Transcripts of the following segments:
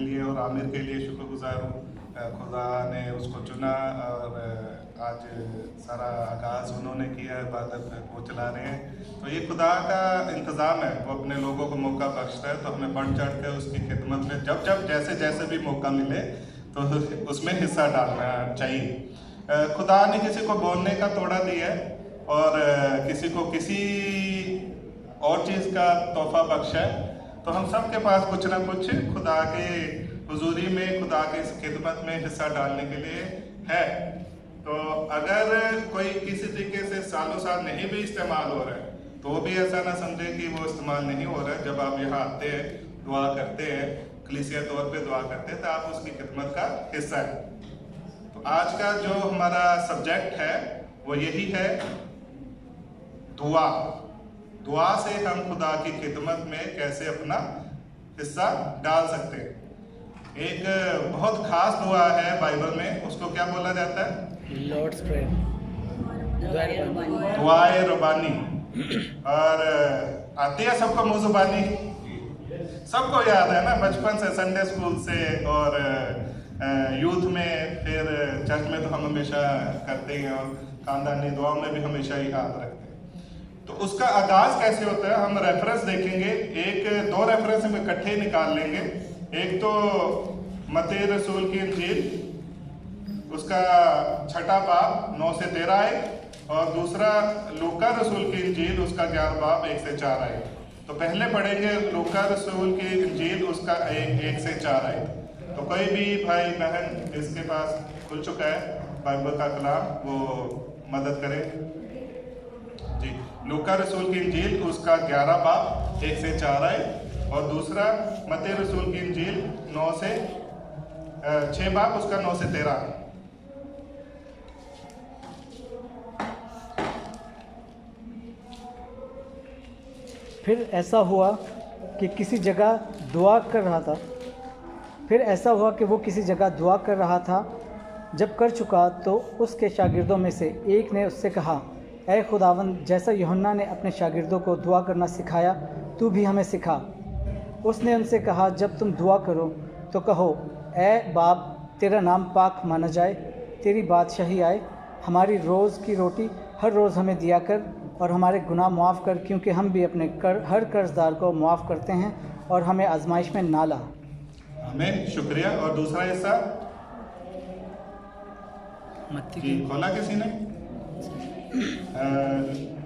लिए और आमिर के लिए शुक्रगुजार हूँ। खुदा ने उसको चुना और आज सारा आगाज़ उन्होंने किया, इबादत वो चला रहे हैं। तो ये खुदा का इंतज़ाम है, वो अपने लोगों को मौका बख्शता है। तो हमें बढ़ चढ़ कर उसकी खिदमत में जब जब जैसे जैसे भी मौका मिले तो उसमें हिस्सा डालना चाहिए। खुदा ने किसी को बोलने का तोड़ा दिया है और किसी को किसी और चीज़ का तोहफा बख्शा है। तो हम सब के पास कुछ ना कुछ खुदा के हुजूरी में, खुदा के इस खिदमत में हिस्सा डालने के लिए है। तो अगर कोई किसी तरीके से सालों साल नहीं भी इस्तेमाल हो रहा है तो वो भी ऐसा ना समझे कि वो इस्तेमाल नहीं हो रहा है। जब आप यहाँ आते हैं, दुआ करते हैं, कलीसिया तौर पे दुआ करते हैं, तो आप उसकी खिदमत का हिस्सा है। तो आज का जो हमारा सब्जेक्ट है वो यही है, दुआ। दुआ से हम खुदा की खिदमत में कैसे अपना हिस्सा डाल सकते हैं। एक बहुत खास दुआ है बाइबल में, उसको क्या बोला जाता है? लॉर्ड्स प्रेयर, दुआए रबानी। और आती है सबको मुँह जुबानी, सबको याद है ना, बचपन से, संडे स्कूल से और यूथ में, फिर चर्च में तो हम हमेशा करते हैं और खानदानी दुआओं में भी हमेशा ही याद रखते हैं। तो उसका आगाज कैसे होता है, हम रेफरेंस देखेंगे। दो रेफरेंस हम इकट्ठे निकाल लेंगे। एक तो मत्ती रसूल की इंजील, उसका 6 बाब 9 से 13 आए, और दूसरा लूका रसूल की इंजील, उसका 11 बाब 1 से 4 आए। तो पहले पढ़ेंगे लूका रसूल की इंजील, उसका 1 से 4 आए। तो कोई भी भाई बहन इसके पास खुल चुका है बाइबल का कलाम, वो मदद करे जी। लूका रसूल की इंजील, उसका 11 बाब 1 से 4 आए, और दूसरा मत्ती रसूल की इंजील 6 बाब, उसका 9 से 13 आए। फिर ऐसा हुआ कि किसी जगह दुआ कर रहा था। फिर ऐसा हुआ कि वो किसी जगह दुआ कर रहा था। जब कर चुका तो उसके शागिर्दों में से एक ने उससे कहा, ऐ खुदावंद, जैसा यूहन्ना ने अपने शागिर्दों को दुआ करना सिखाया, तू भी हमें सिखा। उसने उनसे कहा, जब तुम दुआ करो तो कहो, ऐ बाप, तेरा नाम पाक माना जाए, तेरी बादशाही आए, हमारी रोज़ की रोटी हर रोज़ हमें दिया कर, और हमारे गुनाह माफ़ कर, क्योंकि हम भी अपने हर कर्जदार को माफ़ करते हैं, और हमें आजमाइश में ना ला। आमीन, शुक्रिया। और दूसरा हिस्सा जी खोला किसी ने?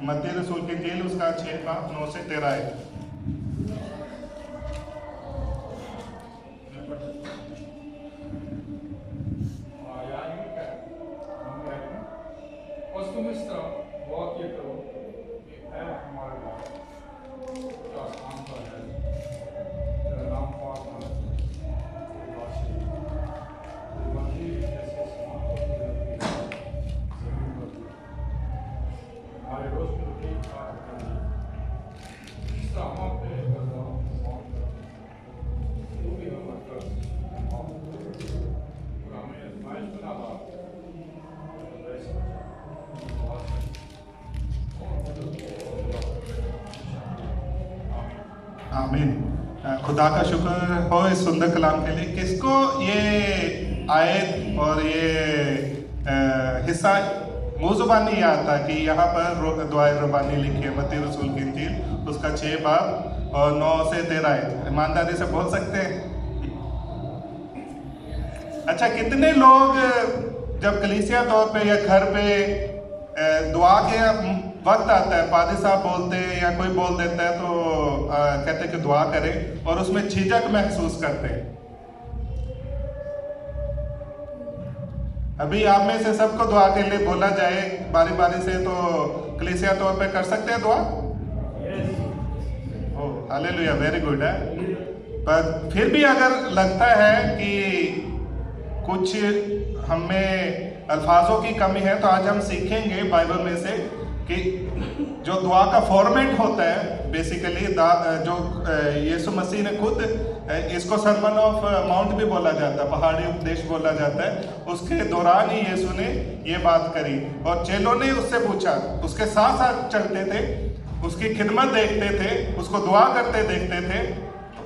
मत्ती रसूल की इंजील, उसका 6 बाब 9 से 13 है। आमीन। खुदा का शुक्र हो इस सुंदर कलाम के लिए। किसको ये आयत और ये हिस्सा मुँह ज़ुबानी याद था कि यहाँ पर दुआए रबानी लिखी है? मत्ती रसूल की इंजील, उसका 6 बाब और 9 से 13 आयत। ईमानदारी से बोल सकते हैं? अच्छा, कितने लोग जब कलीसिया तौर पे या घर पे दुआ के वक्त आता है, पादी साहब बोलते हैं या कोई बोल देता है तो कहते हैं कि दुआ करें, और उसमें झिझक महसूस करते हैं? अभी आप में से सबको दुआ के लिए बोला जाए बारी बारी से, तो कलीसिया तौर पे कर सकते हैं दुआ? ओह हालेलुया, वेरी गुड है। पर फिर भी अगर लगता है कि कुछ हमें अल्फाजों की कमी है, तो आज हम सीखेंगे बाइबल में से कि जो दुआ का फॉर्मेट होता है, बेसिकली जो यीशु मसीह ने खुद, इसको सरमन ऑफ माउंट भी बोला जाता है, पहाड़ी उपदेश बोला जाता है, उसके दौरान ही यीशु ने ये बात करी और चेलों ने उससे पूछा, उसके साथ साथ चलते थे, उसकी खिदमत देखते थे, उसको दुआ करते देखते थे।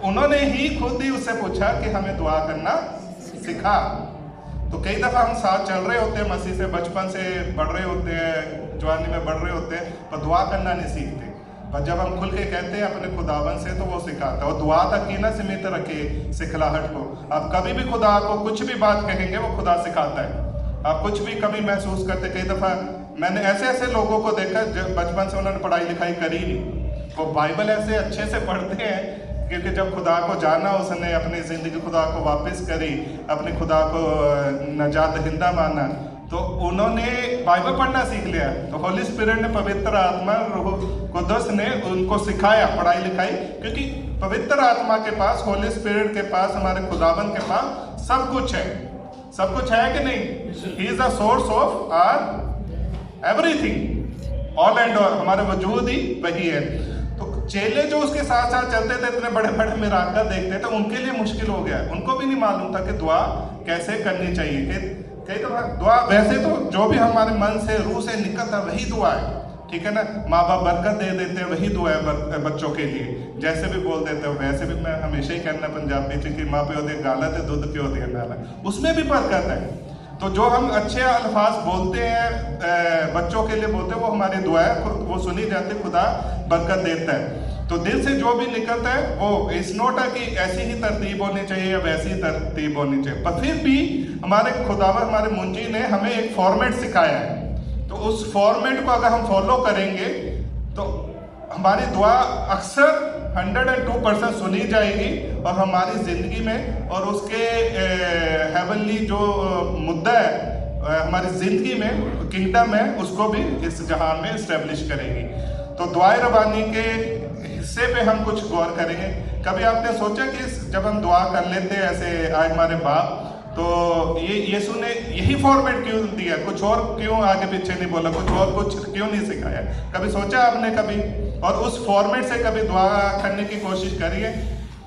उन्होंने ही खुद ही उससे पूछा कि हमें दुआ करना सिखा। तो कई दफ़ा हम साथ चल रहे होते हैं, मसीह से बचपन से बढ़ रहे होते हैं, जवानी में बढ़ रहे होते हैं, पर दुआ करना नहीं सीखते। पर जब हम खुल के कहते हैं अपने खुदावन से तो वो सिखाता है। और दुआ तक ही ना सीमित रखे सिखलाहट को। आप कभी भी खुदा को कुछ भी बात कहेंगे वो खुदा सिखाता है। आप कुछ भी कमी महसूस करते, कई दफ़ा मैंने ऐसे ऐसे लोगों को देखा जब बचपन से उन्होंने पढ़ाई लिखाई करी नहीं, वो बाइबल ऐसे अच्छे से पढ़ते हैं क्योंकि जब खुदा को जाना, उसने अपनी ज़िंदगी खुदा को वापस करी, अपने खुदा को नजात हिंदा माना, तो उन्होंने बाइबल पढ़ना सीख लिया। तो होली स्पिरिट ने, पवित्र आत्मा रूह कुदस ने उनको सिखाया पढ़ाई लिखाई, क्योंकि पवित्र आत्मा के पास, होली स्पिरिट के पास, हमारे खुदावन के पास सब कुछ है। सब कुछ है कि नहीं? He is the source of our everything, all and all, हमारे वजूद ही वही है। तो चेले जो उसके साथ साथ चलते थे, इतने बड़े बड़े मिराकल देखते थे, उनके लिए मुश्किल हो गया। उनको भी नहीं मालूम था कि दुआ कैसे करनी चाहिए। कई दफा दुआ वैसे तो जो भी हमारे मन से, रूह से निकलता वही दुआ है, ठीक है ना। माँ बाप बरकत दे देते हैं, वही दुआ है बच्चों के लिए, जैसे भी बोल देते हो वैसे भी। मैं हमेशा ही कहना पंजाबी च कि माँ प्यो दे गाला ते दुध क्यों दिया नाला, उसमें भी बरकत है। तो जो हम अच्छे अल्फाज बोलते हैं, बच्चों के लिए बोलते हैं, वो हमारी दुआ है, वो सुनी जाती, खुदा बरकत देता है। तो दिल से जो भी निकलता है वो इस नोट है कि ऐसी ही तरतीब होनी चाहिए या वैसी ही तरतीब होनी चाहिए। पर फिर भी हमारे खुदावर, हमारे मुंजी ने हमें एक फॉर्मेट सिखाया है। तो उस फॉर्मेट को अगर हम फॉलो करेंगे तो हमारी दुआ अक्सर 102% सुनी जाएगी और हमारी ज़िंदगी में और उसके हेवनली जो मुद्दा है हमारी ज़िंदगी में, किंगडम है, उसको भी इस जहान में इस्टेब्लिश करेगी। तो दुआए रबानी के हिस्से पे हम कुछ गौर करेंगे। कभी आपने सोचा कि जब हम दुआ कर लेते हैं ऐसे आए हमारे बाप, तो ये यीशु ने यही फॉर्मेट क्यों दिया, कुछ और क्यों आगे पीछे नहीं बोला, कुछ और कुछ क्यों नहीं सिखाया? कभी सोचा आपने कभी? और उस फॉर्मेट से कभी दुआ करने की कोशिश करिए।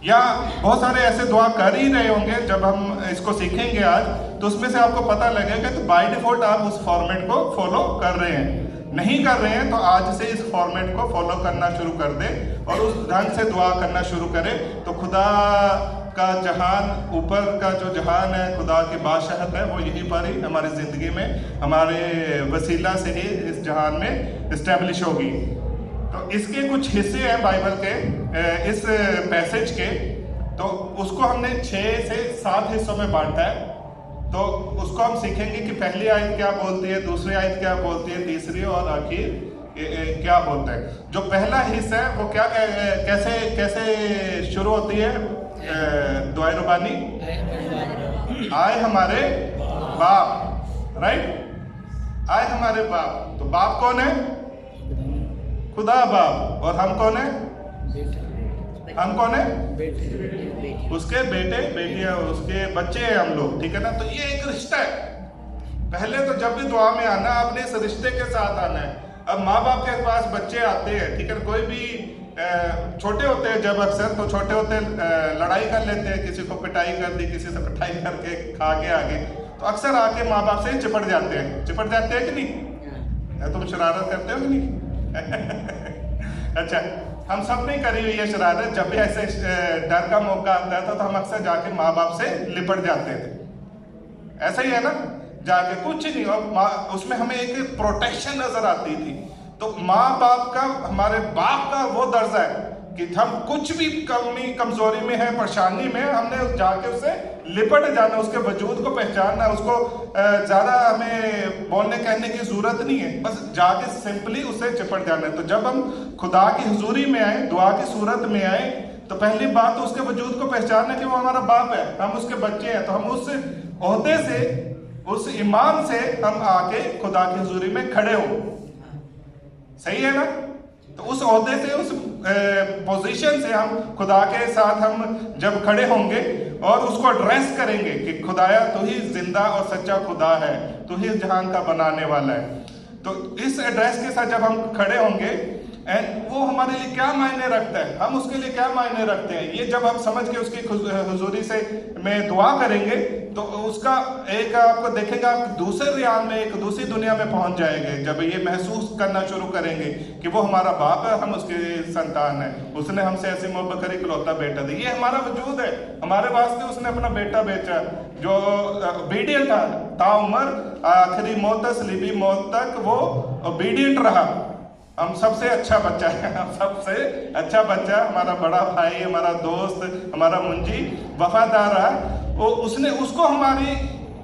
या बहुत सारे ऐसे दुआ कर ही रहे होंगे, जब हम इसको सीखेंगे आज तो उसमें से आपको पता लगेगा तो बाय डिफॉल्ट आप उस फॉर्मेट को फॉलो कर रहे हैं। नहीं कर रहे हैं तो आज से इस फॉर्मेट को फॉलो करना शुरू कर दें और उस ढंग से दुआ करना शुरू करें। तो खुदा का जहान, ऊपर का जो जहान है, खुदा की बादशाहत है, वो यहीं पर ही हमारी ज़िंदगी में हमारे वसीला से ही इस जहान में इस्टेब्लिश होगी। तो इसके कुछ हिस्से हैं बाइबल के, इस पैसेज के, तो उसको हमने 6 से 7 हिस्सों में बांटा है। तो उसको हम सीखेंगे कि पहली आयत क्या बोलती है, दूसरी आयत क्या बोलती है, तीसरी और आखिर क्या बोलता है। जो पहला हिस्सा है वो क्या, कैसे शुरू होती है दुआए रबानी? आए हमारे बाप, राइट? आए हमारे बाप। तो बाप कौन है? खुदा बाप। और हम कौन है? हम कौन है? उसके बेटे बेटियां, उसके बच्चे हैं हम लोग, ठीक है ना। तो ये एक रिश्ता है। पहले तो जब भी दुआ में आना, आपने इस रिश्ते के साथ आना है। अब माँ बाप के पास बच्चे आते हैं, ठीक है, कोई भी छोटे होते हैं जब, अक्सर तो छोटे होते हैं लड़ाई कर लेते हैं, किसी को पिटाई कर दी, किसी से पिटाई करके खा के आगे, तो अक्सर आके माँ बाप से चिपट जाते हैं। चिपट जाते हैं कि नहीं? तुम शरारत करते हो कि नहीं? अच्छा, हम सब नहीं करी हुई है शरारत। जब भी ऐसे डर का मौका आता था तो हम अक्सर जाके माँ बाप से लिपट जाते थे। ऐसा ही है ना, जाके कुछ नहीं, और उसमें हमें एक प्रोटेक्शन नजर आती थी। तो माँ बाप का, हमारे बाप का वो दर्जा है कि हम कुछ भी कमी कमजोरी में है, परेशानी में, हमने जाके उससे लिपट जाना, उसके वजूद को पहचानना, उसको ज़्यादा हमें बोलने कहने की ज़रूरत नहीं है, बस जाके सिंपली उससे चिपट जाना है। तो जब हम खुदा की हुजूरी में आए, दुआ की सूरत में आए, तो पहली बात तो उसके वजूद को पहचानना कि वो हमारा बाप है, हम उसके बच्चे हैं। तो हम उस ओहदे से, उस ईमान से हम आके खुदा की हुजूरी में खड़े हो। सही है ना? तो उस ओहदे से, उस पोजीशन से हम खुदा के साथ हम जब खड़े होंगे और उसको एड्रेस करेंगे कि खुदाया तू ही जिंदा और सच्चा खुदा है, तू ही जहान का बनाने वाला है। तो इस एड्रेस के साथ जब हम खड़े होंगे, एंड वो हमारे लिए क्या मायने रखता है, हम उसके लिए क्या मायने रखते हैं, ये जब हम समझ के उसकी हुजूरी से में दुआ करेंगे तो उसका एक आपको देखेंगे, आप दूसरे रियान में, एक दूसरी दुनिया में पहुंच जाएंगे। जब ये महसूस करना शुरू करेंगे कि वो हमारा बाप है, हम उसके संतान है, उसने हमसे ऐसी मोहब्बत करी, इकलौता बेटा दे, ये हमारा वजूद है, हमारे वास्ते उसने अपना बेटा बेचा जो ओबीडियंट था, ताउमर आखिरी मौत सलीबी मौत तक वो ओबीडियंट रहा। हम सबसे अच्छा बच्चा है, हम सबसे अच्छा बच्चा, हमारा बड़ा भाई, हमारा दोस्त, हमारा मुंजी वफादार रहा। वो उसने उसको हमारी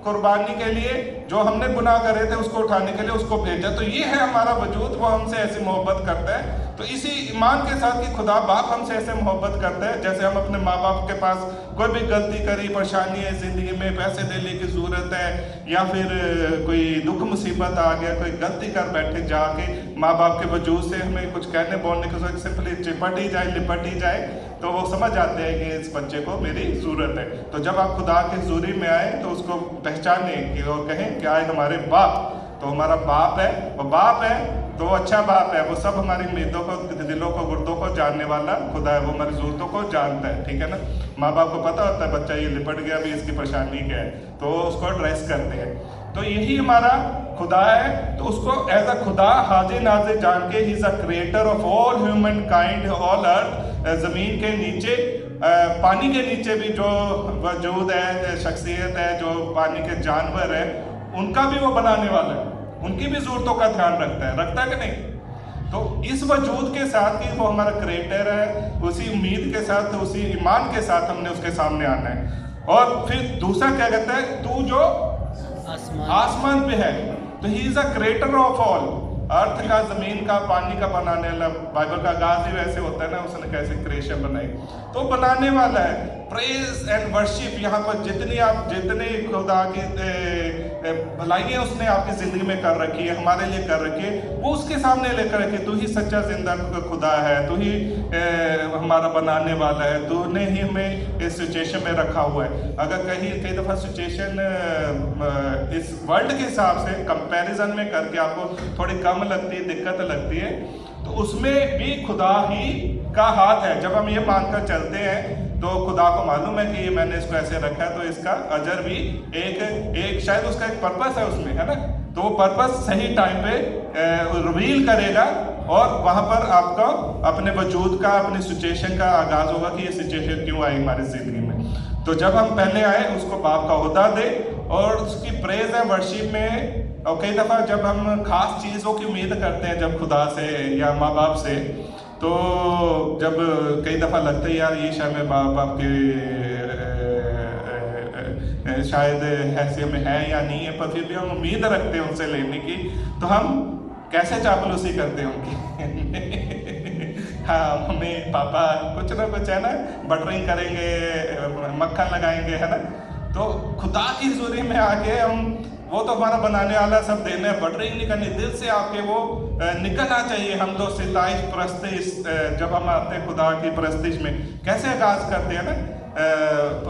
कुर्बानी के लिए, जो हमने गुनाह करे थे उसको उठाने के लिए उसको भेजा। तो ये है हमारा वजूद, वो हमसे ऐसी मोहब्बत करता है। तो इसी ईमान के साथ कि खुदा बाप हमसे ऐसे मोहब्बत करता है, जैसे हम अपने माँ बाप के पास कोई भी गलती करी, परेशानी है ज़िंदगी में, पैसे देने की ज़रूरत है, या फिर कोई दुख मुसीबत आ गया, कोई गलती कर बैठे, जाके माँ बाप के वजूद से हमें कुछ कहने बोलने की सोच सिंपली चिपट ही जाए, लिपट ही जाए, तो वो समझ आते हैं कि इस बच्चे को मेरी ज़रूरत है। तो जब आप खुदा की हुजूरी में आए तो उसको पहचाने कि और कहें कि आए हमारे बाप, तो हमारा बाप है, वो बाप है तो वो अच्छा बाप है, वो सब हमारी उम्मीदों को, दिलों को, गुर्दों को जानने वाला खुदा है, वो हमारी ज़रूरतों को जानता है, ठीक है ना। माँ बाप को पता होता है बच्चा ये लिपट गया, अभी इसकी परेशानी क्या है, तो वो उसको एड्रेस करते हैं। तो यही हमारा खुदा है। तो उसको एज अ खुदा हाजिर नाजिर जान के, ही is a creator of all human kind, all अर्थ, ज़मीन के नीचे, पानी के नीचे भी जो वजूद है, शख्सियत है, जो पानी के जानवर है, उनका भी वो बनाने वाला है, उनकी भी ज़रूरतों का ध्यान रखता है कि नहीं। तो इस वजूद के साथ कि वो हमारा क्रिएटर है, उसी उम्मीद के साथ, उसी ईमान के साथ हमने उसके सामने आना है। और फिर दूसरा क्या कहता है, तू जो आसमान पे है, तो he is a creator of all, earth का, जमीन का, पानी का बनाने वाला। बाइबल का आगाज ही वैसे होता है ना, उसने कैसे क्रिएशन बनाई, तो बनाने वाला है। प्रेज एंड वर्शिप, यहाँ पर जितने खुदा की भलाइयाँ उसने आपकी ज़िंदगी में कर रखी है, हमारे लिए कर रखी है, वो उसके सामने लेकर रखी। तू ही सच्चा जिंदा खुदा है, तू ही हमारा बनाने वाला है, तूने ही हमें इस सिचुएशन में रखा हुआ है। अगर कई दफ़ा सिचुएशन इस वर्ल्ड के हिसाब से कंपैरिजन में करके आपको थोड़ी कम लगती है, दिक्कत लगती है, तो उसमें भी खुदा ही का हाथ है। जब हम ये मानकर चलते हैं तो खुदा को मालूम है कि ये मैंने इसको ऐसे रखा है, तो इसका अजर भी एक शायद उसका एक पर्पस है उसमें, है ना। तो वो पर्पस सही टाइम पे रिवील करेगा, और वहाँ पर आपको अपने वजूद का, अपनी सिचुएशन का आगाज़ होगा कि ये सिचुएशन क्यों आई हमारी ज़िंदगी में। तो जब हम पहले आए उसको बाप का ओहदा दे और उसकी प्रेज है वर्शिप में। और कई दफ़ा जब हम खास चीज़ों की उम्मीद करते हैं जब खुदा से या माँ बाप से, तो जब कई दफ़ा लगता है यार ये शायद मेरे माँ बाप के शायद हैसियत में है या नहीं है, पर फिर भी हम उम्मीद रखते हैं उनसे लेने की, तो हम कैसे चापलूसी करते हैं उनकी। हाँ मम्मी पापा कुछ ना कुछ है ना, बटरिंग करेंगे, मक्खन लगाएंगे, है ना। तो खुदा की हुजूरी में आके हम, वो तो हमारा बनाने वाला, सब देने, बटरिंग नहीं करनी, दिल से आपके वो निकलना चाहिए। हम तो सिताइश परस्तिश, जब हम आते हैं खुदा की परस्तिश में कैसे आगाज़ करते हैं ना,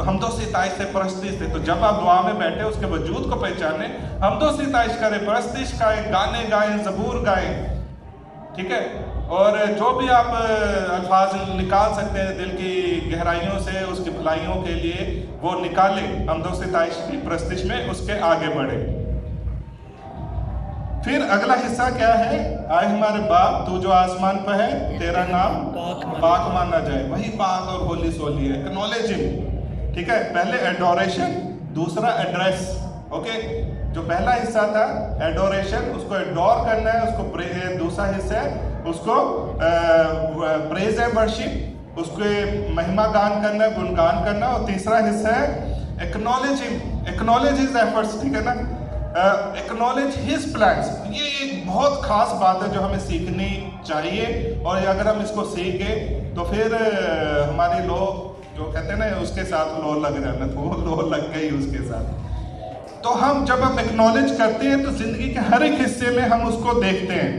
हम तो सिताइश से परस्तिश थे। तो जब आप दुआ में बैठे उसके वजूद को पहचाने, हम तो सिताइश करें, परस्तिश गाएं, गाने गाएं, ज़बूर गाएं, ठीक है। और जो भी आप अल्फाज निकाल सकते हैं दिल की गहराइयों से उसकी भलाइयों के लिए, वो निकालें, हम दो सिताइश की परस्तिश में उसके आगे बढ़े। फिर अगला हिस्सा क्या है, आए हमारे बाप तू जो आसमान पर है, तेरा नाम पाक माना जाए। वही पाक और होली सोली है, एक्नॉलेजिंग, ठीक है। पहले एडोरेशन, दूसरा एड्रेस, ओके। जो पहला हिस्सा था एडोरेशन, उसको एडोर करना है, उसको दूसरा हिस्सा है उसको प्रेज है वर्शिप, उसको महिमा गान करना, गुणगान करना, और तीसरा हिस्सा है एक्नॉलेजिंग, एक्नॉलेज हिज एफर्ट्स, ठीक है ना, एक्नॉलेज हिज प्लान्स। ये एक बहुत खास बात है जो हमें सीखनी चाहिए, और अगर हम इसको सीख गए तो फिर हमारे लोग जो कहते हैं ना उसके साथ लो लग जाना, तो वो लो लग गई उसके साथ। तो जब हम एक्नॉलेज करते हैं तो जिंदगी के हर एक हिस्से में हम उसको देखते हैं,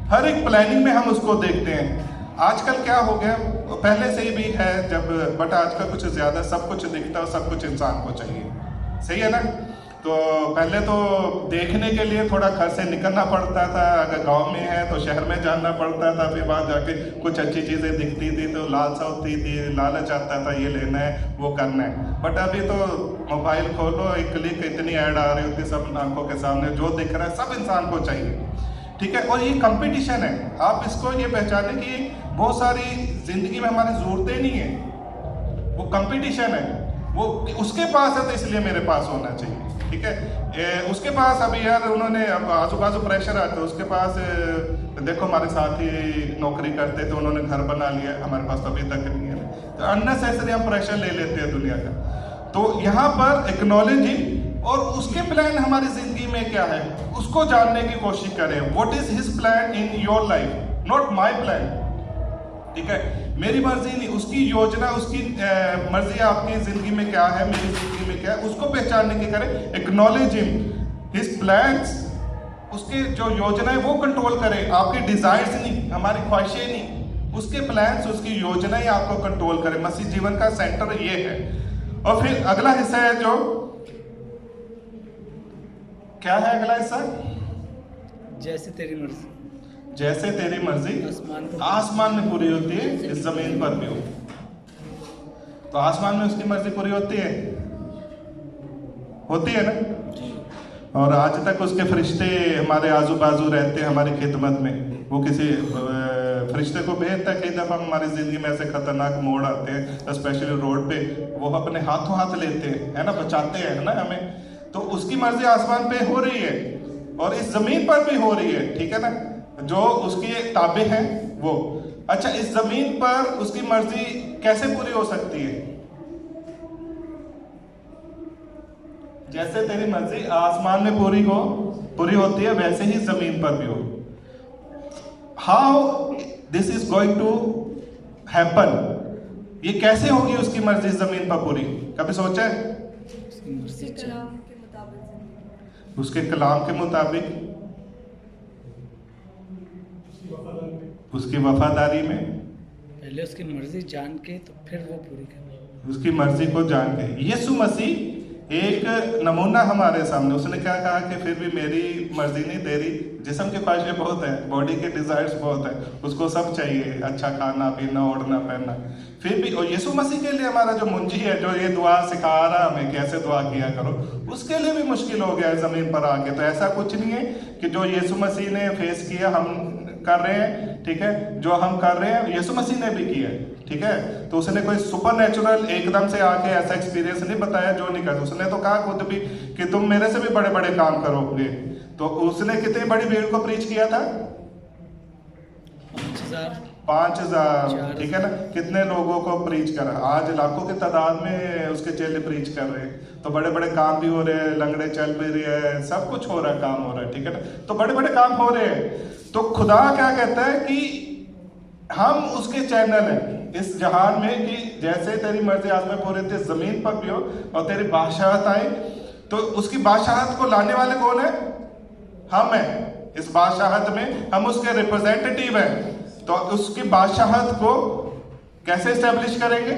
हर एक प्लानिंग में हम उसको देखते हैं। आजकल क्या हो गया, पहले से ही भी है जब, बट आजकल कुछ ज़्यादा सब कुछ दिखता है, सब कुछ इंसान को चाहिए, सही है ना। तो पहले तो देखने के लिए थोड़ा घर से निकलना पड़ता था, अगर गांव में है तो शहर में जाना पड़ता था, फिर वहाँ जाके कुछ अच्छी चीज़ें दिखती थी तो लालसा होती थी, लालच आता था ये लेना है वो करना है। बट अभी तो मोबाइल खोलो, एक क्लिक, इतनी ऐड आ रही होती सब आंखों के सामने, जो दिख रहा है सब इंसान को चाहिए, ठीक है। और ये कंपटीशन है, आप इसको ये पहचाने कि बहुत सारी ज़िंदगी में हमारी ज़रूरतें नहीं है, वो कंपटीशन है, वो उसके पास है तो इसलिए मेरे पास होना चाहिए, ठीक है। उसके पास अभी यार उन्होंने अब आजू बाजू प्रेशर आता है, उसके पास देखो हमारे साथ ही नौकरी करते थे, उन्होंने घर बना लिया, हमारे पास तो अभी तक नहीं है, तो अननेसेसरी हम प्रेशर ले लेते हैं दुनिया का। तो यहाँ पर एक्नॉलेजिंग और उसके प्लान हमारी जिंदगी में क्या है उसको जानने की कोशिश करें। What is his plan in your life, not my plan, ठीक है। मेरी मर्जी नहीं, उसकी योजना, उसकी मर्जी आपकी जिंदगी में क्या है, मेरी जिंदगी में क्या है, उसको पहचानने की करें। एक्नॉलेजिंग हिज प्लान्स, उसके जो योजना है वो कंट्रोल करें, आपकी डिजायर्स नहीं, हमारी ख्वाहिशें नहीं, उसके प्लान्स, उसकी योजनाएं आपको कंट्रोल करें। मसीह जीवन का सेंटर ये है। और फिर अगला हिस्सा है जो क्या है, अगला हिस्सा जैसे तेरी मर्जी, जैसे तेरी मर्जी आसमान में पूरी होती है इस जमीन पर भी हो। तो आसमान में उसकी मर्जी पूरी होती है ना। और आज तक उसके फरिश्ते हमारे आजू बाजू रहते हैं हमारी खिदमत में। वो किसी फरिश्ते को भेजता है, कई दफ़ा हमारी ज़िंदगी में ऐसे खतरनाक मोड़ आते हैं, स्पेशली रोड पे, वो अपने हाथों हाथ लेते हैं, है ना, बचाते हैं, है ना हमें। तो उसकी मर्जी आसमान पे हो रही है और इस ज़मीन पर भी हो रही है, ठीक है ना, जो उसकी ताबे हैं वो। अच्छा, इस ज़मीन पर उसकी मर्जी कैसे पूरी हो सकती है? जैसे तेरी मर्जी आसमान में पूरी होती है, वैसे ही जमीन पर भी हो। How this is going to happen, ये कैसे होगी उसकी मर्जी जमीन पर पूरी? कभी सोचा है? उसके कलाम के मुताबिक, उसकी वफादारी में, पहले उसकी मर्जी जान के तो फिर वो पूरी करनी, उसकी मर्जी को जान के। यीशु मसीह एक नमूना हमारे सामने, उसने क्या कहा कि फिर भी मेरी मर्जी नहीं, तेरी। जिस्म की ख्वाहिशें बहुत है, बॉडी के डिजायर्स बहुत है, उसको सब चाहिए, अच्छा खाना पीना, ओढ़ना पहनना, फिर भी। और यीशु मसीह के लिए हमारा जो मुंजी है, जो ये दुआ सिखा रहा हमें कैसे दुआ किया करो, उसके लिए भी मुश्किल हो गया है ज़मीन पर आके। तो ऐसा कुछ नहीं है कि जो यीशु मसीह ने फेस किया हम कर रहे हैं, ठीक है, जो हम कर रहे हैं यीशु मसीह ने भी किया, ठीक है। तो उसने कोई सुपर नेचुरल एकदम से आके ऐसा एक्सपीरियंस नहीं बताया जो नहीं करता। उसने तो कहा खुद भी कि तुम मेरे से भी बड़े बड़े काम करोगे। तो उसने कितनी बड़ी भीड़ को प्रीच किया था? 5,000, ठीक है ना। कितने लोगों को प्रीच करा? आज लाखों की तादाद में उसके चेले प्रीच कर रहे हैं। तो बड़े बड़े काम भी हो रहे हैं, लंगड़े चल भी रहे हैं, सब कुछ हो रहा है, काम हो रहा है, ठीक है ना। तो बड़े बड़े काम हो रहे हैं। तो खुदा क्या कहता है कि हम उसके चैनल हैं इस जहान में, कि जैसे तेरी मर्जी आसमान में पूरी होती जमीन पर भी हो, और तेरी बादशाहत आए। तो उसकी बादशाहत को लाने वाले कौन है? हम हैं। इस बादशाहत में हम उसके रिप्रेजेंटेटिव हैं। तो उसकी बादशाहत को कैसे एस्टेब्लिश करेंगे?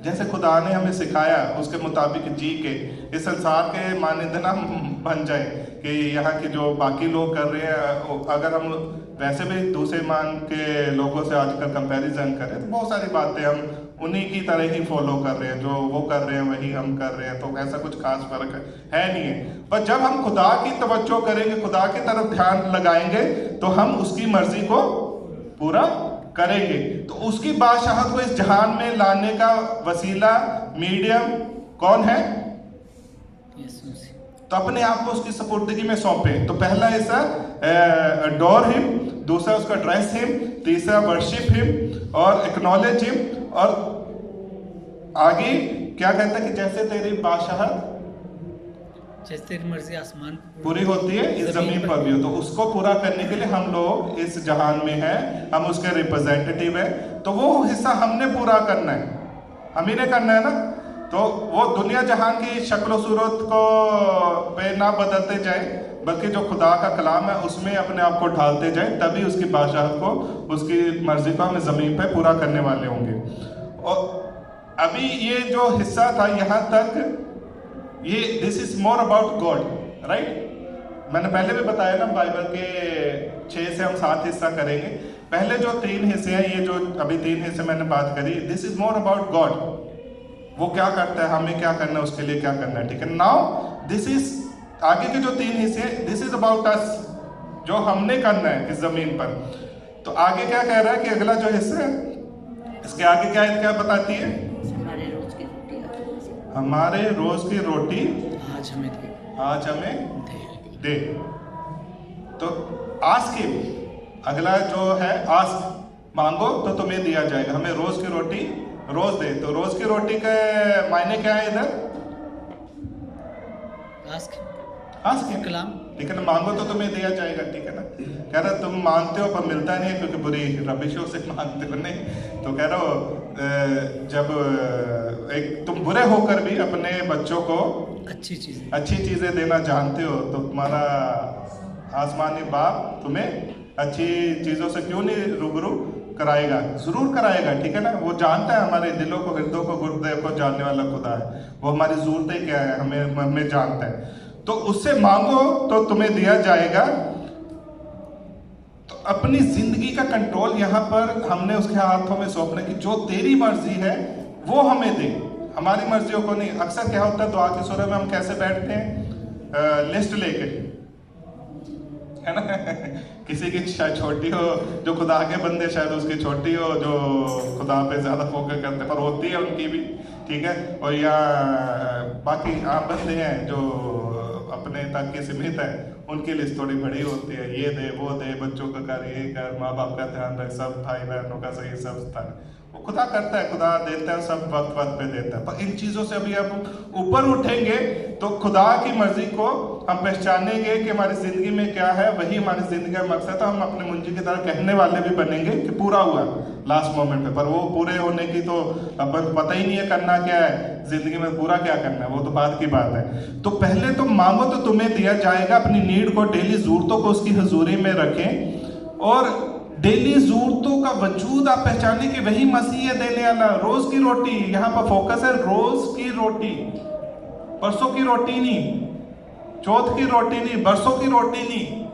जैसे खुदा ने हमें सिखाया उसके मुताबिक जी के इस संसार के मानदंड हम बन जाए, कि यहाँ के जो बाकी लोग कर रहे हैं, अगर हम वैसे भी दूसरे मान के लोगों से आजकल कंपैरिजन करें तो बहुत सारी बातें हम उन्हीं की तरह ही फॉलो कर रहे हैं, जो वो कर रहे हैं वही हम कर रहे हैं। तो ऐसा कुछ खास फर्क है नहीं है। पर जब हम खुदा की तवज्जो करेंगे, खुदा की तरफ ध्यान लगाएंगे, तो हम उसकी मर्जी को पूरा करेंगे। तो उसकी बादशाहत को इस जहान में लाने का वसीला, मीडियम कौन है? तो अपने आप को उसकी सपुर्दगी में सौंपे। तो पहला हिस्सा अडोर हिम, दूसरा उसका ड्रेस हिम, तीसरा वर्शिप हिम और एक्नॉलेज हिम, और आगे क्या कहता है कि जैसे तेरी बादशाहत, जैसे तेरी मर्जी आसमान पूरी होती है इस जमीन पर भी हो। तो उसको पूरा करने के लिए हम लोग इस जहान में हैं, हम उसके रिप्रेजेंटेटिव हैं। तो वो हिस्सा हमने पूरा करना है, हम ही ने करना है ना। तो वो दुनिया जहान की शक्ल सूरत को पे ना बदलते जाए, बल्कि जो खुदा का कलाम है उसमें अपने आप को ढालते जाए, तभी उसकी बादशाहत को, उसकी मर्जी को हम ज़मीन पे पूरा करने वाले होंगे। और अभी ये जो हिस्सा था यहाँ तक ये this is more about God, right. मैंने पहले भी बताया ना, बाइबल के 6 से हम 7 हिस्सा करेंगे। पहले जो 3 हिस्से हैं, ये जो अभी 3 हिस्से मैंने बात करी, this is more about God. वो क्या करता है, हमें क्या करना है, उसके लिए क्या करना है, ठीक है। नाउ दिस इज, आगे के जो 3 हिस्से हैं, दिस इज अबाउट अस, जो हमने करना है इस जमीन पर। तो आगे क्या कह रहा है कि अगला जो हिस्सा है, इसके आगे क्या बताती है, हमारे रोज की रोटी आज हमें दे। तो आस्क हिम, अगला जो है आस्क, मांगो तो तुम्हें दिया जाएगा, हमें रोज की रोटी रोज दे। तो रोज की रोटी के मायने क्या है इधर, आस्क कलाम, ठीक है ना, मांगो तो तुम्हें दिया जाएगा, ठीक है ना। कह रहा तुम मांगते हो पर मिलता नहीं है, क्योंकि बुरी रबिशों से मांगते हो नहीं। तो कह रहा हो जब एक तुम बुरे होकर भी अपने बच्चों को अच्छी चीजें देना जानते हो, तो तुम्हारा आसमानी बाप तुम्हें अच्छी चीजों से क्यों नहीं रूबरू कराएगा, जरूर कराएगा, ठीक है ना। वो जानता है हमारे दिलों को, हृदयों को, गुर्दे को जानने वाला खुदा है। वो हमारी जरूरतें क्या है हमें जानता है। तो उससे मांगो तो तुम्हें दिया जाएगा। तो अपनी जिंदगी का कंट्रोल यहाँ पर हमने उसके हाथों में सौंपने की, जो तेरी मर्जी है वो हमें दे, हमारी मर्जियों को नहीं। अक्सर क्या होता है दुआ की सूरत में हम कैसे बैठते हैं, लिस्ट लेके, है ना। किसी की शायद छोटी हो, जो खुदा के बंदे शायद उसकी छोटी हो, जो खुदा पे ज्यादा फोकस करते, पर होती है उनकी भी, ठीक है। और या बाकी आम बंदे हैं जो अपने तक के सीमित है, उनकी लिस्ट थोड़ी बड़ी होती है, ये दे वो दे, बच्चों का कर, ये कर, माँ बाप का ध्यान रख, सब भाई बहनों का सही, सब स्थान वो खुदा करता है, खुदा देता है, सब वक्त वक्त पे देता है। पर इन चीजों से अभी आप ऊपर उठेंगे तो खुदा की मर्जी को हम पहचानेंगे कि हमारी जिंदगी में क्या है, वही हमारी जिंदगी का मकसद है। हम अपने मुंजी की तरह कहने वाले भी बनेंगे कि पूरा हुआ लास्ट मोमेंट पे, पर वो पूरे होने की तो अपन पता ही नहीं है करना क्या है जिंदगी में, पूरा क्या करना है वो तो बाद की बात है। तो पहले तो मांगो तो तुम्हें दिया जाएगा। अपनी नीड को, डेली जरूरतों को उसकी हुजूरी में रखें, और डेली जरूरतों का वजूद आप पहचाने कि वही मसीह है देने वाला। रोज की रोटी, यहाँ पर फोकस है रोज की रोटी, परसों की रोटी नहीं, चौथ की रोटी नहीं, बरसों की रोटी नहीं।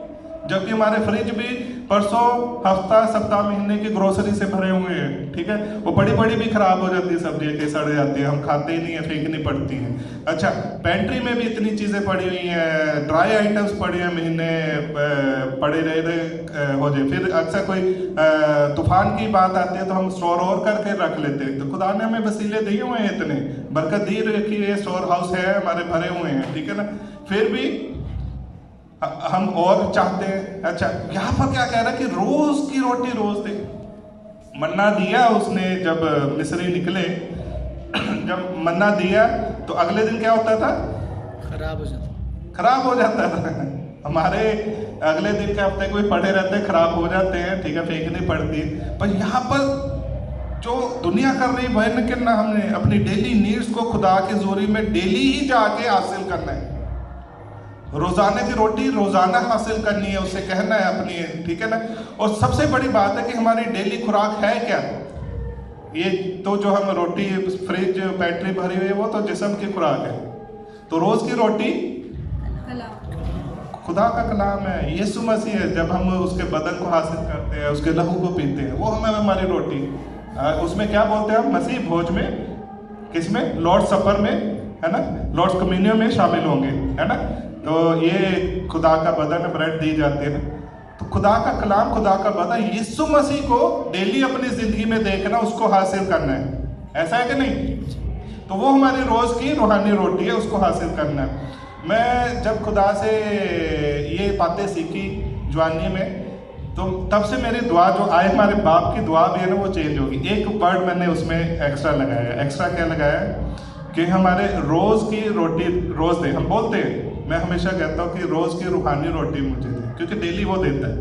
जबकि हमारे फ्रिज भी परसों, हफ्ता, सप्ताह, महीने की ग्रोसरी से भरे हुए हैं, ठीक है। वो बड़ी बड़ी भी खराब हो जाती है, सब्जियाँ के सड़ जाती है, हम खाते ही नहीं है, फेंकनी पड़ती हैं। अच्छा, पेंट्री में भी इतनी चीज़ें पड़ी हुई हैं, ड्राई आइटम्स पड़े हैं, महीने पड़े रहे हो जाए। फिर अक्सर कोई तूफान की बात आती है तो हम स्टोर और करके रख लेते हैं। तो खुदा ने हमें वसीले दिए हुए हैं, इतने बरकत दी रखी है, स्टोर हाउस है हमारे भरे हुए हैं, ठीक है ना। फिर भी हम और चाहते हैं। अच्छा, यहाँ पर क्या कह रहा है कि रोज की रोटी रोज दे। मन्ना दिया उसने जब मिस्री निकले, जब मन्ना दिया तो अगले दिन क्या होता था, खराब हो जाता था। हमारे अगले दिन के हफ्ते कोई पड़े रहते हैं, खराब हो जाते हैं, ठीक है, फेंकनी पड़ती है। पर यहाँ पर जो दुनिया कर रही वह न करना, हमने अपनी डेली नीड्स को खुदा के जोरी में डेली ही जाके हासिल करना है। रोजाना की रोटी रोजाना हासिल करनी है, उसे कहना है अपनी, ठीक है ना। और सबसे बड़ी बात है कि हमारी डेली खुराक है क्या। ये तो जो हम रोटी, फ्रिज, पेंट्री भरी हुई है, वो तो जिस्म की खुराक है। तो रोज की रोटी खुदा का कलाम है, यीशु मसीह है। जब हम उसके बदन को हासिल करते हैं, उसके लहू को पीते हैं, वो हमें हमारी रोटी। उसमें क्या बोलते हैं हम, मसीह भोज में, किसमें, लॉर्ड सफर में, है ना, लॉर्ड कम्युनियन में शामिल होंगे, है ना। तो ये खुदा का बदन, ब्रेड दी जाती है। तो खुदा का कलाम, खुदा का बदन, यीशु मसीह को डेली अपनी जिंदगी में देखना, उसको हासिल करना है, ऐसा है कि नहीं। तो वो हमारी रोज की रूहानी रोटी है, उसको हासिल करना है। मैं जब खुदा से ये बातें सीखी जवानी में, तो तब से मेरी दुआ जो आए, हमारे बाप की दुआ भी है ना, वो चेंज होगी। एक वर्ड मैंने उसमें एक्स्ट्रा लगाया। एक्स्ट्रा क्या लगाया कि हमारे रोज की रोटी रोज दे। हम बोलते हैं, मैं हमेशा कहता हूँ कि रोज की रूहानी रोटी मुझे दे, क्योंकि डेली वो देता है।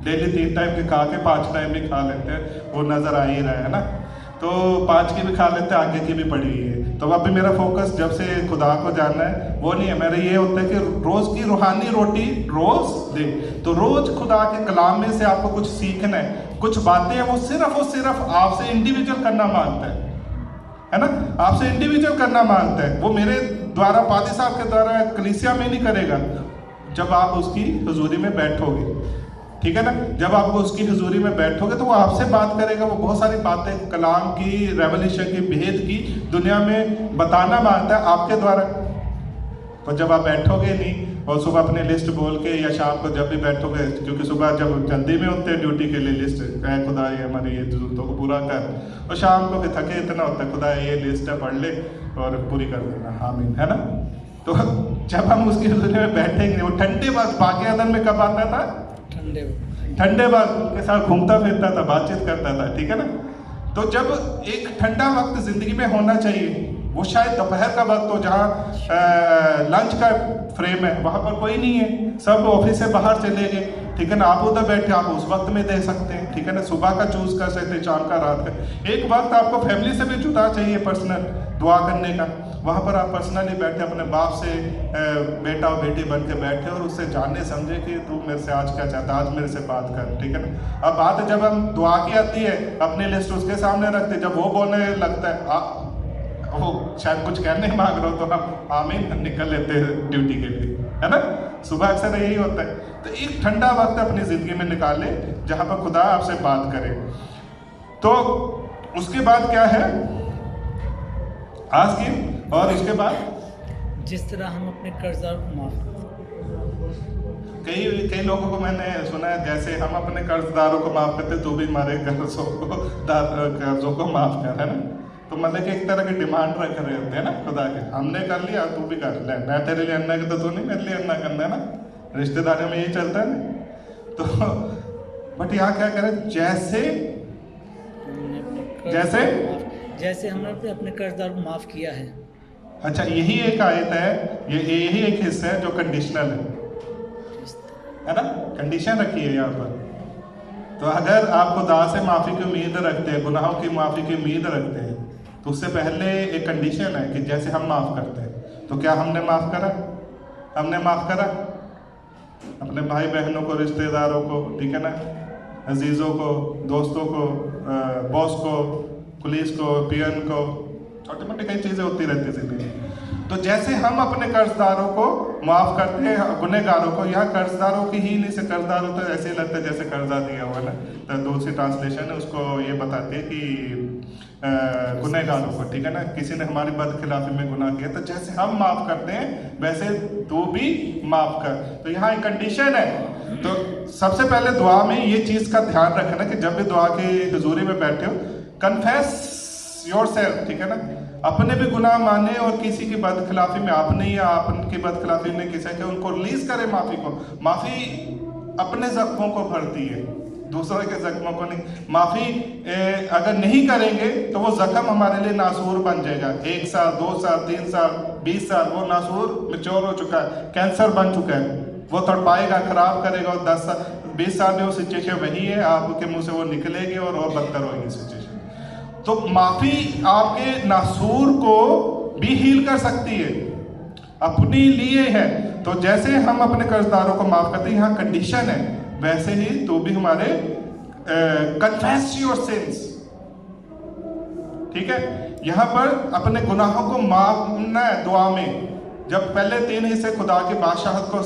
डेली 3 टाइम की खा के 5 टाइम भी खा लेते हैं, वो नजर आ ही रहा है ना। तो 5 की भी खा लेते हैं, आगे की भी पड़ी हुई है। तो अभी मेरा फोकस जब से खुदा को जानना है वो नहीं है, मेरा ये होता है कि रोज की रूहानी रोटी रोज दे। तो रोज खुदा के कलाम में से आपको कुछ सीखना है, कुछ बातें हैं वो सिर्फ और सिर्फ आपसे इंडिविजुअल करना मांगता है। है ना, आपसे इंडिविजुअल करना मांगता है। वो मेरे द्वारा, पादी साहब के द्वारा कलीसिया में नहीं करेगा। जब आप उसकी हुजूरी में बैठोगे, ठीक है ना, जब आप उसकी हुजूरी में बैठोगे तो वो आपसे बात करेगा। वो बहुत सारी बातें कलाम की, रेवल्यूशन की, भेद की दुनिया में बताना मांगता है आपके द्वारा। तो जब आप बैठोगे नहीं और सुबह अपनी लिस्ट बोल के, या शाम को जब भी बैठोगे, क्योंकि सुबह जब जल्दी में होते हैं ड्यूटी के लिए, लिस्ट है खुदा ये हमारी ये जरूरतों को पूरा कर, और शाम को फिर थके इतना होता है, खुदा ये लिस्ट है पढ़ ले और पूरी कर देना, आमीन, है ना। तो जब हम उसकी हुजूरी में बैठेंगे, वो ठंडे वक्त बाकी अदन में कब आता था? ठंडे वक्त के साथ घूमता फिरता था, बातचीत करता था, ठीक है ना। तो जब एक ठंडा वक्त जिंदगी में होना चाहिए, वो शायद दोपहर का वक्त हो जहाँ लंच का फ्रेम है, वहाँ पर कोई नहीं है, सब ऑफिस से बाहर चले गए, ठीक है ना। आप उधर बैठ के आप उस वक्त में दे सकते हैं, ठीक है ना। सुबह का चूज कर सकते हैं, शाम का, रात का। एक वक्त आपको फैमिली से भी जुड़ा चाहिए, पर्सनल दुआ करने का। वहाँ पर आप पर्सनली बैठे अपने बाप से बेटा और बेटी बन के बैठे और उससे जानने समझे कि तू मेरे से आज क्या चाहता है, आज मेरे से बात कर, ठीक है ना। अब बात जब हम दुआ की आती है, अपनी लिस्ट उसके सामने रखते, जब वो बोलने लगता है, वो शायद कुछ कहने मांग रहे हो, तो हम आमीन निकल लेते हैं ड्यूटी के लिए, है ना। सुबह अक्सर यही होता है। तो एक ठंडा वक्त अपनी जिंदगी में निकाले जहाँ पर खुदा आपसे बात करे। तो उसके बाद क्या है आज की, और इसके बाद जिस तरह हम अपने कर्जदार को माफ, कई लोगों को मैंने सुना है, जैसे हम अपने कर्जदारों को माफ करते, तो भी हमारे कर्जों को माफ कर, है ना। तो मतलब कि एक तरह की डिमांड रख रहे होते हैं ना खुदा के, हमने कर लिया तू भी कर ले, मैं तेरे लिए अन्ना करता, तू नहीं मेरे लिए अन्ना करना, है ना। रिश्तेदारियों में यही चलता है ना। तो बट यहाँ क्या करें, जैसे हमने अपने कर्जदार को माफ किया है। अच्छा, यही एक आयत है, यही एक हिस्सा है जो कंडीशनल है ना, कंडीशन रखी है यहाँ पर। तो अगर आप खुदा से माफ़ी की उम्मीद रखते हैं, गुनाहों की माफ़ी की उम्मीद रखते हैं, तो उससे पहले एक कंडीशन है कि जैसे हम माफ़ करते हैं, तो क्या हमने माफ़ करा? हमने माफ़ करा अपने भाई बहनों को, रिश्तेदारों को, ठीक है ना, अजीज़ों को, दोस्तों को, बॉस को, पुलिस को, पीएन को, छोटी मोटी कई चीज़ें होती रहती जिंदगी में। तो जैसे हम अपने कर्जदारों को माफ़ करते हैं, गुनहगारों को, यहाँ कर्जदारों की ही नहीं से, कर्जदारों तो ऐसे ही लगता है जैसे कर्जा दिया हुआ ना। तो दूसरी ट्रांसलेशन है उसको ये बताती है कि गुनहगारों को, ठीक है ना, किसी ने हमारी बदखिलाफी में गुनाह किया, तो जैसे हम माफ़ करते हैं वैसे तू भी माफ़ कर। तो यहाँ एक कंडीशन है। तो सबसे पहले दुआ में ये चीज़ का ध्यान रखना कि जब भी दुआ की हुजूरी में बैठे हो, कन्फेस योरसेल्फ, ठीक है ना, अपने भी गुनाह माने और किसी की बदखिलाफी में आपने या आपकी बदखिलाफी में किसी के, उनको रिलीज करे माफ़ी को। माफ़ी अपने जख्मों को भरती है, दूसरों के जख्मों को नहीं। माफ़ी अगर नहीं करेंगे तो वो जख्म हमारे लिए नासूर बन जाएगा। 1 साल 2 साल 3 साल 20 साल वो नासूर मैच्योर हो चुका है, कैंसर बन चुका है, वो तड़पाएगा, खराब करेगा, और 10 साल 20 साल में वो सिचुएशन वही है, आपके मुंह से वो निकलेगी और बदतर होगी सिचुएशन। तो माफ़ी आपके नासूर को भी हील कर सकती है, अपने लिए है। तो जैसे हम अपने कर्जदारों को माफ़ करते हैं, यहाँ कंडीशन है, वैसे ही तो भी हमारे कन्फेस योर सिंस, ठीक है। यहाँ पर अपने गुनाहों को माफना है दुआ में। जब पहले 3 हिस्से खुदा की बादशाहत को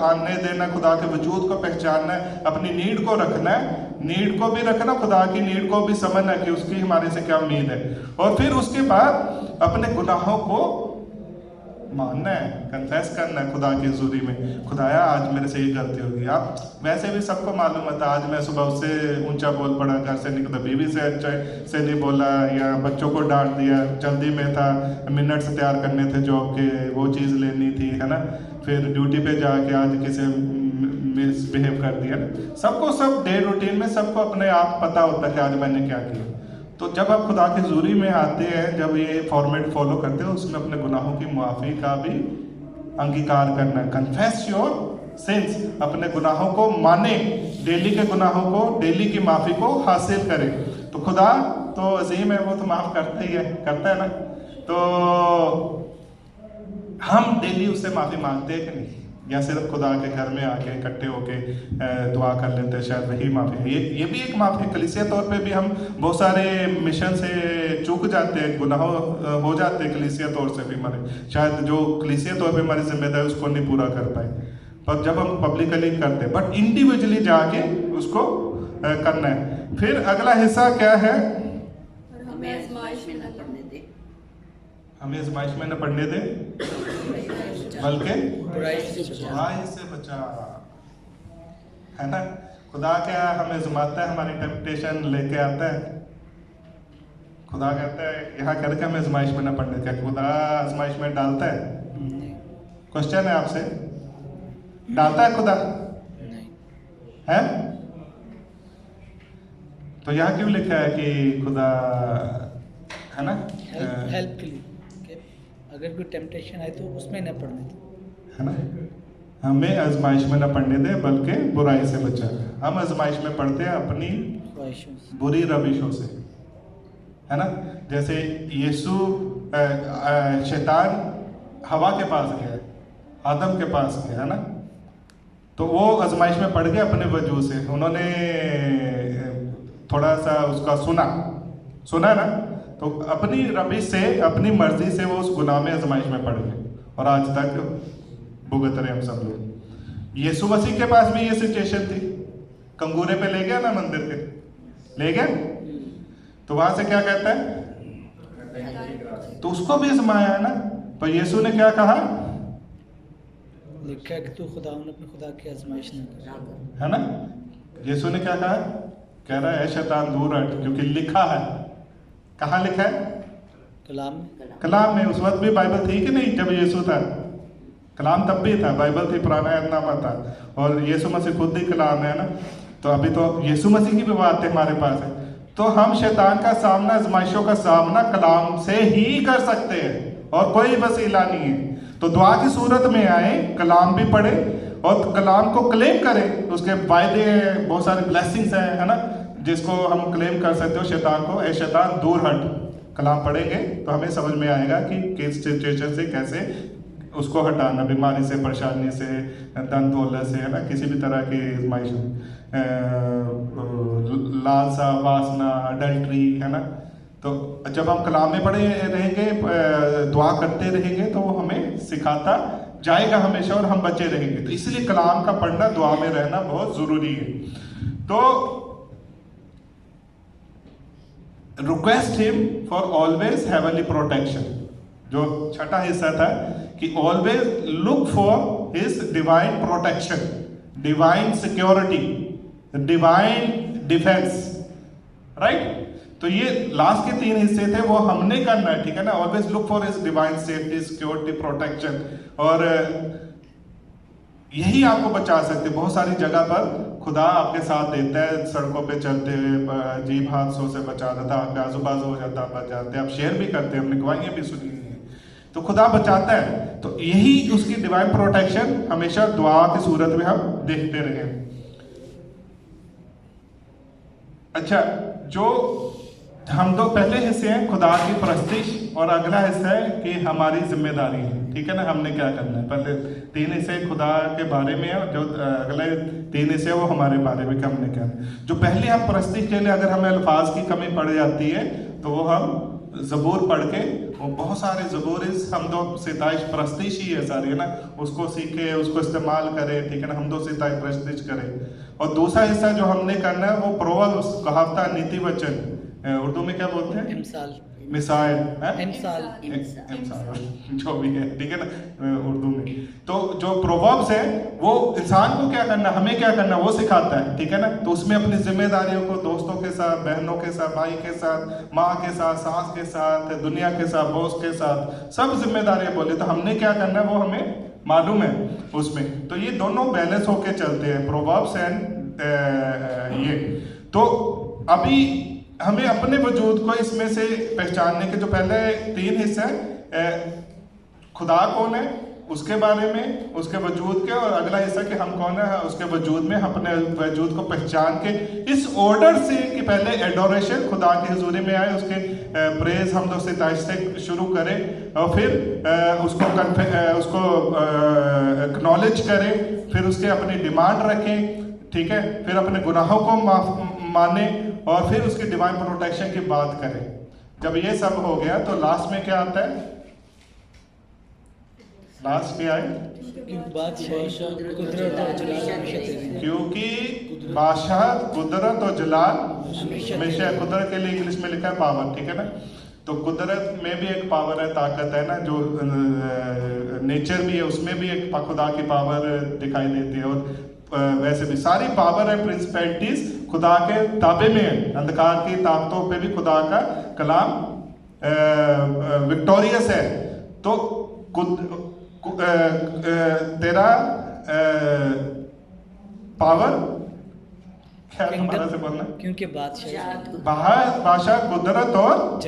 आने देना, खुदा के वजूद को पहचानना है, अपनी नीड को रखना है, नीड को भी रखना, खुदा की नीड को भी समझना कि उसकी हमारे से क्या उम्मीद है, और फिर उसके बाद अपने गुनाहों को मानना है, कन्फेस करना है खुदा की हुजूरी में। खुदाया आज मेरे से ये गलती होगी। आप वैसे भी सबको मालूम है, आज मैं सुबह उससे ऊंचा बोल पड़ा, घर से निकला, बीवी से अच्छा से नहीं बोला, या बच्चों को डांट दिया, जल्दी में था, मिनट्स तैयार करने थे जॉब के, वो चीज़ लेनी थी, है ना, फिर ड्यूटी पे जाके आज किसी मिसबिहेव कर दिया ना। सबको सब डे रूटीन में सबको अपने आप पता होता है कि आज मैंने क्या किया। तो जब आप खुदा की हुजूरी में आते हैं, जब ये फॉर्मेट फॉलो करते हो, उसमें अपने गुनाहों की माफ़ी का भी अंगीकार करना है। कन्फेस योर सिंस, अपने गुनाहों को माने, डेली के गुनाहों को, डेली की माफ़ी को हासिल करें। तो खुदा तो अजीम है, वो तो माफ़ करता ही है, करता है ना। तो हम डेली उससे माफ़ी मांगते हैं कि नहीं? या सिर्फ खुदा के घर में आके इकट्ठे होके दुआ कर लेते हैं, शायद वही माफ़ी है। ये भी एक माफ़ी है। कलीसिया तौर पे भी हम बहुत सारे मिशन से चूक जाते हैं, गुनाह हो जाते हैं, कलीसिया तौर से भी हमारे, शायद जो कलीसिया तौर पे हमारी जिम्मेदारी उसको नहीं पूरा कर पाए, पर जब हम पब्लिकली करते हैं, बट इंडिविजुअली जाके उसको करना है। फिर अगला हिस्सा क्या है? हमें आजमाइश में न पड़ने दे, हमें आजमाइश में न पड़ने दे, बल्कि बुराई बुराई से बचा, है ना। खुदा क्या हमें आजमाता है, हमारी टेम्पटेशन लेके आता है। खुदा कहता है यहाँ करके हमें आजमाइश में न पड़ने। क्या खुदा आजमाइश में डालता है? क्वेश्चन है आपसे, डालता है खुदा? है? तो यहाँ क्यों लिखा है कि खुदा, है ना, हेल्प के लिए कि अगर कोई टेम्पटेशन आए तो उसमें न पड़ने दे, है ना, हमें आजमाइश में न पड़ने दे बल्कि बुराई से बचा। हम आजमाइश में पड़ते हैं अपनी ख्वाहिशों से, बुरी रविशों से, है ना। जैसे यीशु शैतान हवा के पास गया, आदम के पास गया, है ना, तो वो आजमाइश में पड़ गए अपने वजूद से। उन्होंने थोड़ा सा उसका सुना ना, तो अपनी रविश से, अपनी मर्जी से वो उस गुनाह में आजमाइश में पड़ गए और आज तक भुगत रहे हम सब लोग। यीशु मसीह के पास भी ये सिचुएशन थी, कंगूरे पे ले गया ना, मंदिर के ले गया, तो वहां से क्या कहता है, तो उसको भी आजमाया है ना। पर यीशु ने क्या कहा? लिखा है कि तू अपने खुदा की आजमाइश न कर, है ना। यीशु ने क्या कहा? कह रहा है शैतान दूर हट, क्योंकि लिखा है। कहाँ लिखा है? कलाम में। उस वक्त भी बाइबल थी कि नहीं जब यीशु था? कलाम तब भी था, बाइबल थी, पुराना ऐतनामा था, और यीशु मसीह खुद ही कलाम है ना। तो अभी तो यीशु मसीह की भी बातें हमारे पास है। तो हम शैतान का सामना, आजमाइशों का सामना कलाम से ही कर सकते हैं और कोई वसीला नहीं है। तो दुआ की सूरत में आए, कलाम भी पढ़े और कलाम को क्लेम करें। उसके वायदे, बहुत सारे ब्लेसिंग्स हैं, है ना, जिसको हम क्लेम कर सकते हो शैतान को। ए शैतान दूर हट, कलाम पढ़ेंगे तो हमें समझ में आएगा कि किस सिचुएशन से कैसे उसको हटाना, बीमारी से, परेशानी से, धन दौलत से, है ना, किसी भी तरह की आजमाइश, लालसा, वासना, अडल्ट्री, है ना। तो जब हम कलाम में पढ़े रहेंगे, दुआ करते रहेंगे, तो वो हमें सिखाता जाएगा हमेशा और हम बचे रहेंगे। तो इसलिए कलाम का पढ़ना, दुआ में रहना बहुत जरूरी है। तो request him for always heavenly protection, जो छठा हिस्सा था कि always look for his divine protection, divine security, divine defence, right. तो ये लास्ट के 3 हिस्से थे, वो हमने करना है, ठीक है ना। Always look for his divine safety, security, protection, और यही आपको बचा सकते। बहुत सारी जगह पर खुदा आपके साथ देता है, सड़कों पे चलते हुए अजीब हादसों से बचा देता है, आपके आजू बाजू हो जाता, बच जाते हैं, आप शेयर भी करते हैं, हमने गवाहियां भी सुनी है। तो खुदा बचाता है, तो यही उसकी डिवाइन प्रोटेक्शन हमेशा दुआ की सूरत में हम देखते रहे। अच्छा, जो हम दो पहले हिस्से हैं खुदा की परस्तिश, और अगला हिस्सा है कि हमारी जिम्मेदारी है, ठीक है ना, हमने क्या करना है। पहले 3 हिस्से खुदा के बारे में है, जो अगले 3 हिस्से वो हमारे बारे में कि हमने क्या। जो पहले हम परस्तिश के लिए अगर हमें अल्फाज की कमी पड़ जाती है, तो वो हम ज़बूर पढ़ के, वो बहुत सारे ज़बूर हम दो सिताइश परस्तिश ही है सारी, है ना, उसको सीखे, उसको इस्तेमाल करें, ठीक है ना, हम दो सिताइश परस्तिश करें। और दूसरा हिस्सा जो हमने करना है वो प्रोवर्ब्स, कहावता, नीति वचन, उर्दू में क्या बोलते हैं, मिसाइल, जो भी है, ठीक है ना, उर्दू में। तो जो प्रोवर्ब्स है वो इंसान को क्या करना, हमें क्या करना, वो सिखाता है, ठीक है ना। तो उसमें अपनी जिम्मेदारियों को दोस्तों के साथ, बहनों के साथ, भाई के साथ, माँ के साथ, सास के साथ, दुनिया के साथ, बॉस के साथ, सब जिम्मेदारियां बोले, तो हमने क्या करना है वो हमें मालूम है उसमें। तो ये दोनों बैलेंस होके चलते हैं, प्रोवर्ब्स एंड ये। तो अभी हमें अपने वजूद को इसमें से पहचानने के जो पहले 3 हिस्से हैं, खुदा कौन है, उसके बारे में, उसके वजूद के, और अगला हिस्सा कि हम कौन है उसके वजूद में, अपने वजूद को पहचान के इस ऑर्डर से कि पहले एडोरेशन खुदा की हुजूरी में आए, उसके प्रेज हम लोग सिताइश से शुरू करें और फिर उसको एक्नॉलेज करें, फिर उसके अपनी डिमांड रखें, ठीक है, फिर अपने गुनाहों को माने और फिर उसकी डिवाइन प्रोटेक्शन की बात करें। जब ये सब हो गया तो लास्ट में क्या आता है? लास्ट में आए क्योंकि बादशाह कुदरत और जलाल हमेशा, कुदरत के लिए इंग्लिश में लिखा है पावर, ठीक है ना। तो कुदरत में भी एक पावर है, ताकत है ना, जो नेचर भी है उसमें भी एक खुदा की पावर दिखाई देती है। और वैसे भी सारी पावर है, प्रिंसिपैलिटीज खुदा के ताबे में है। अंधकार की ताकतों पे भी खुदा का कलाम विक्टोरियस है। तो तेरा पावर क्या तुम्हारा से बोलना, क्योंकि बादशाह कुदरत और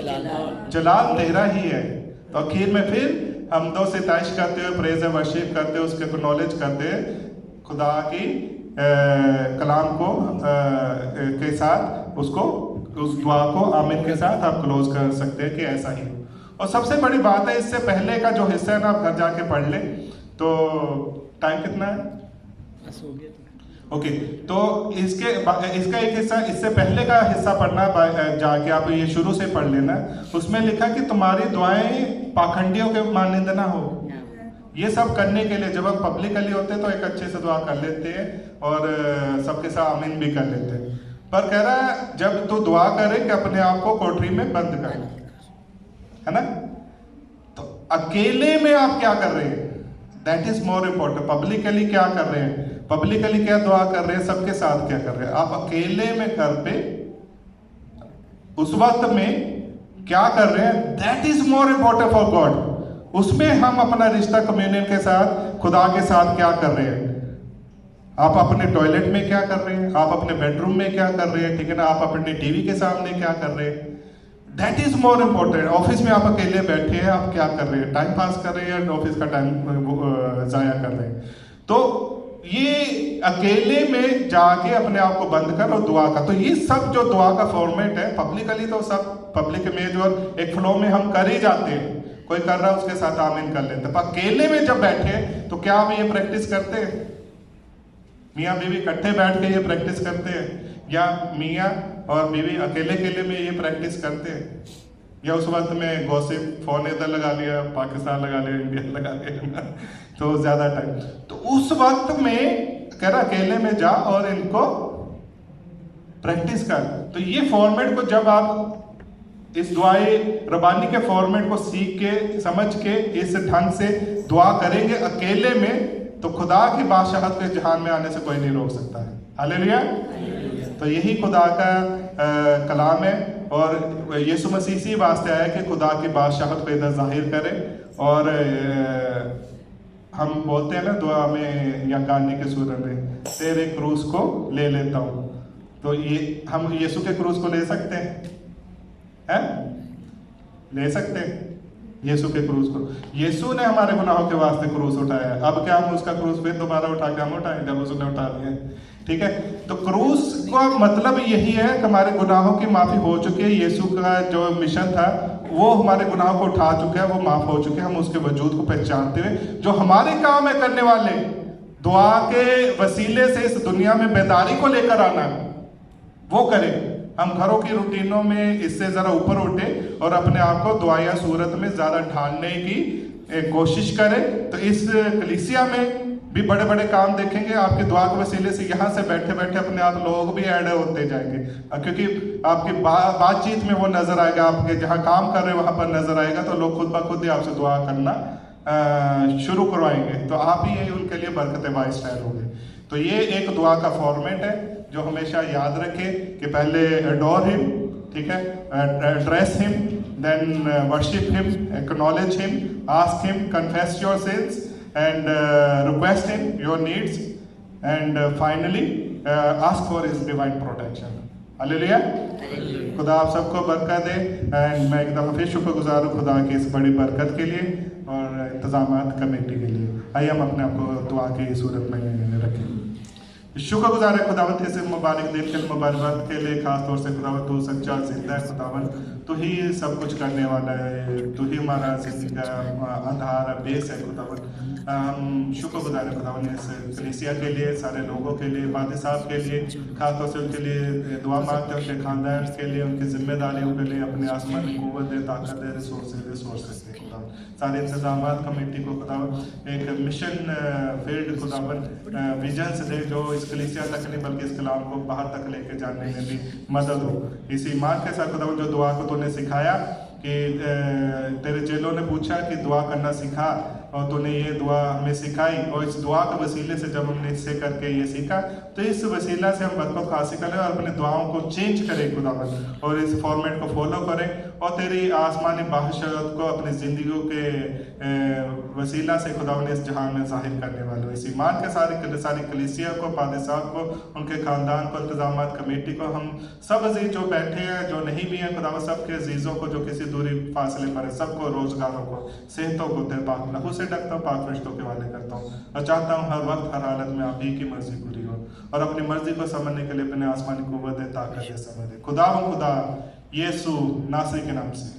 जलाल तेरा ही है। तो आखिर में फिर हम दो सिताइश करते हुए प्रेज वर्शिप करते हुए उसके नॉलेज करते खुदा की कलाम को के साथ उसको, उस दुआ को आमीन के साथ आप क्लोज कर सकते हैं कि ऐसा ही हो। और सबसे बड़ी बात है, इससे पहले का जो हिस्सा है ना, आप घर जाके पढ़ ले। तो टाइम कितना है? ओके, तो इसका एक हिस्सा, इससे पहले का हिस्सा पढ़ना जाके आप ये शुरू से पढ़ लेना। उसमें लिखा कि तुम्हारी दुआएं पाखंडियों के मानिंद ना हो। ये सब करने के लिए जब हम पब्लिकली होते हैं तो एक अच्छे से दुआ कर लेते हैं और सबके साथ आमीन भी कर लेते हैं। पर कह रहा है जब तू दुआ करे कि अपने आप को कोठरी में बंद कर, है ना। तो अकेले में आप क्या कर रहे हैं, that is more important. Publicly क्या कर रहे हैं, पब्लिकली क्या दुआ कर रहे हैं, सबके साथ क्या कर रहे हैं। आप अकेले में घर पे उस वक्त में क्या कर रहे हैं, that is more important for God. उसमें हम अपना रिश्ता कम्युनियन के साथ, खुदा के साथ क्या कर रहे हैं। आप अपने टॉयलेट में क्या कर रहे हैं, आप अपने बेडरूम में क्या कर रहे हैं, ठीक है ना, आप अपने टीवी के सामने क्या कर रहे हैं, that is more important. Office में आप अकेले बैठे हैं, आप क्या कर रहे हैं, टाइम पास कर रहे हैं, ऑफिस का टाइम जाया कर रहे हैं। तो ये अकेले में जाके अपने आप को बंद कर और दुआ का, तो ये सब जो दुआ का फॉर्मेट है, पब्लिकली तो सब पब्लिक में जो एक फ्लो में हम कर ही जाते हैं, कोई कर रहा है उसके साथ आमीन कर लेते हैं। पर अकेले में जब बैठे तो क्या हम ये प्रैक्टिस करते हैं, मियाँ बीवी इकट्ठे बैठ के ये प्रैक्टिस करते हैं, या मियाँ और बीवी अकेले में ये प्रैक्टिस करते हैं, या उस वक्त में गॉसिप, फोन इधर लगा लिया, पाकिस्तान लगा लिया, इंडिया लगा लिया तो ज्यादा टाइम। तो उस वक्त में कह रहा अकेले में जा और इनको प्रैक्टिस कर। तो ये फॉर्मेट को जब आप इस दुआए रबानी के फॉर्मेट को सीख के, समझ के, इस ढंग से दुआ करेंगे अकेले में, तो खुदा की बादशाहत के जहान में आने से कोई नहीं रोक सकता है। हालेलुया। तो यही खुदा का कलाम है और यीशु मसीह इसी वास्ते आया कि खुदा की बादशाहत को इधर जाहिर करे। और हम बोलते हैं ना दुआ में या गाने के सूरत में, तेरे क्रूस को ले लेता हूँ। तो ये हम यीशु के क्रूस को ले सकते हैं, ले सकते हैं यीशु के क्रूस को। यीशु ने हमारे गुनाहों के वास्ते क्रूस उठाया, अब क्या हम उसका क्रूस फिर दोबारा उठा के हम उठाएं जब उसने उठा लिया, ठीक है। तो क्रूस का मतलब यही है कि हमारे गुनाहों की माफी हो चुकी है। यीशु का जो मिशन था वो हमारे गुनाहों को उठा चुका है, वो माफ हो चुके हैं। हम उसके वजूद को पहचानते हुए जो हमारे काम है करने वाले, दुआ के वसीले से इस दुनिया में बेदारी को लेकर आना, वो करें। हम घरों की रूटीनों में इससे जरा ऊपर उठे और अपने आप को दुआया सूरत में ज्यादा ढालने की कोशिश करें। तो इस कलीसिया में भी बड़े बड़े काम देखेंगे आपकी दुआ के वसीले से। यहाँ से बैठे बैठे अपने आप लोग भी ऐड होते जाएंगे, क्योंकि आपकी बातचीत में वो नजर आएगा, आपके जहाँ काम कर रहे हैं वहां पर नजर आएगा। तो लोग खुद ब खुद ही आपसे दुआ करना शुरू करवाएंगे, तो आप ही उनके लिए बरकत वाइस टायर होंगे। तो ये एक दुआ का फॉर्मेट है जो हमेशा याद रखें कि पहले एडोर हिम, ठीक है, address him, then worship him, acknowledge him, ask him, confess your sins and request him your needs, and finally ask for his divine protection. Hallelujah. खुदा आप सबको बरकत दे। एंड मैं एकदम फिर शुक्रगुजार हूँ खुदा की इस बड़ी बरकत के लिए। और इंतजाम कमेटी के लिए। आइए हम अपने आप को दुआ की सूरत में रखें। शुक्रगुजार है खुदावंत इस मुबारक दिन के मुबारकबाद के लिए, खास तौर से खुदावंत तू सच्चा जिंदा है खुदावंत, तू ही सब कुछ करने वाला है, तू ही हमारा जिंदगी का आधार बेस है खुदावंत। हम शुक्रगुजार है खुदावंत इस कलीसिया के लिए, सारे लोगों के लिए, वादी साहब के लिए, खास तौर से उनके लिए दुआ मांगते हैं, उनके खानदान के लिए, उनकी जिम्मेदारियों के लिए, अपने आसमानी कुव्वत दे, ताकत दे, रिसोर्सेज दे खुदावंत। सारे इंतजाम कमेटी को खुदावंत एक मिशन फील्ड खुदावंत विजन से दे, जो इस कलीसिया तक नहीं बल्कि इस कलाम को बाहर तक लेके जाने में भी मदद हो। इस ईमान के साथ खुदावंत जो दुआ को तूने सिखाया कि तेरे चेलों ने पूछा कि दुआ करना सिखा, और तूने ये दुआ हमें सिखाई, और इस दुआ के वसीले से जब हमने इससे करके ये सीखा तो इस वसीला से हम बरकत हासिल करें और अपनी दुआओं को चेंज करें खुदावंत, और इस फॉर्मेट को फॉलो करें और तेरी आसमानी बादशाहत को अपनी ज़िंदगियों के वसीला से खुदावंत इस जहान में जाहिर करने वाले। इस ईमान के सारी कलीसिया को, पादे साहब को, उनके ख़ानदान को, इंतजाम कमेटी को, हम सब अजीज जो बैठे हैं, जो नहीं भी हैं खुदावंत, सबके अजीज़ों को जो किसी दूरी फासले पर है, सबको, रोज़गारों को, सेहतों को तेरे पाक लहू से ढकता हूँ, पाक फरिश्तों के वाले करता हूँ, और चाहता हूँ हर वक्त हर हालत में आप ही की मर्जी पूरी हो, और अपनी मर्जी को समझने के लिए अपने आसमानी कुव्वत दे, ताकत दे, समझ दे। खुदा यीशु नासरी के नाम से।